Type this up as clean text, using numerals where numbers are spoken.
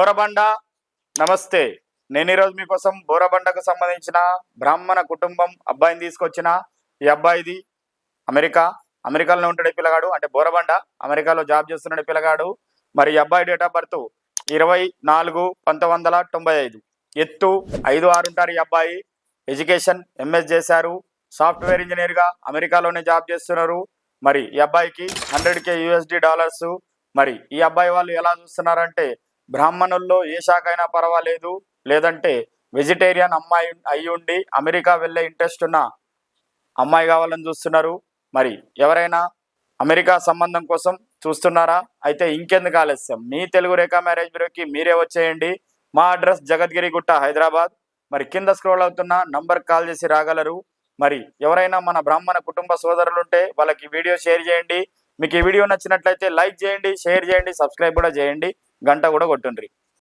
బోరబండ నమస్తే. నేను ఈరోజు మీకోసం బోరబండకు సంబంధించిన బ్రాహ్మణ కుటుంబం అబ్బాయిని తీసుకొచ్చిన. ఈ అబ్బాయిది అమెరికాలో ఉంటాడు పిల్లగాడు, అంటే బోరబండ అమెరికాలో జాబ్ చేస్తున్నాడు పిల్లగాడు. మరి ఈ అబ్బాయి డేట్ ఆఫ్ బర్త్ 24/1995, ఎత్తు 5'6" ఉంటారు. ఈ అబ్బాయి ఎడ్యుకేషన్ ఎంఎస్ చేశారు, సాఫ్ట్వేర్ ఇంజనీర్గా అమెరికాలోనే జాబ్ చేస్తున్నారు. మరి ఈ అబ్బాయికి 100K USD డాలర్స్. మరి ఈ అబ్బాయి వాళ్ళు ఎలా చూస్తున్నారంటే, బ్రాహ్మణుల్లో ఏ శాఖ అయినా పర్వాలేదు, లేదంటే వెజిటేరియన్ అమ్మాయి అయి ఉండి అమెరికా వెళ్ళే ఇంట్రెస్ట్ ఉన్న అమ్మాయి కావాలని చూస్తున్నారు. మరి ఎవరైనా అమెరికా సంబంధం కోసం చూస్తున్నారా? అయితే ఇంకెందుకు ఆలస్యం, మీ తెలుగు రేఖ మ్యారేజ్ బ్యూరోకి మీరే వచ్చేయండి. మా అడ్రస్ జగద్గిరిగుట్ట, హైదరాబాద్. మరి కింద స్క్రోల్ అవుతున్న నంబర్ కాల్ చేసి రాగలరు. మరి ఎవరైనా మన బ్రాహ్మణ కుటుంబ సోదరులు ఉంటే వాళ్ళకి వీడియో షేర్ చేయండి. మీకు ఈ వీడియో నచ్చినట్లయితే లైక్ చేయండి, షేర్ చేయండి, సబ్స్క్రైబ్ కూడా చేయండి, గంట కూడా కొట్టుండ్రి.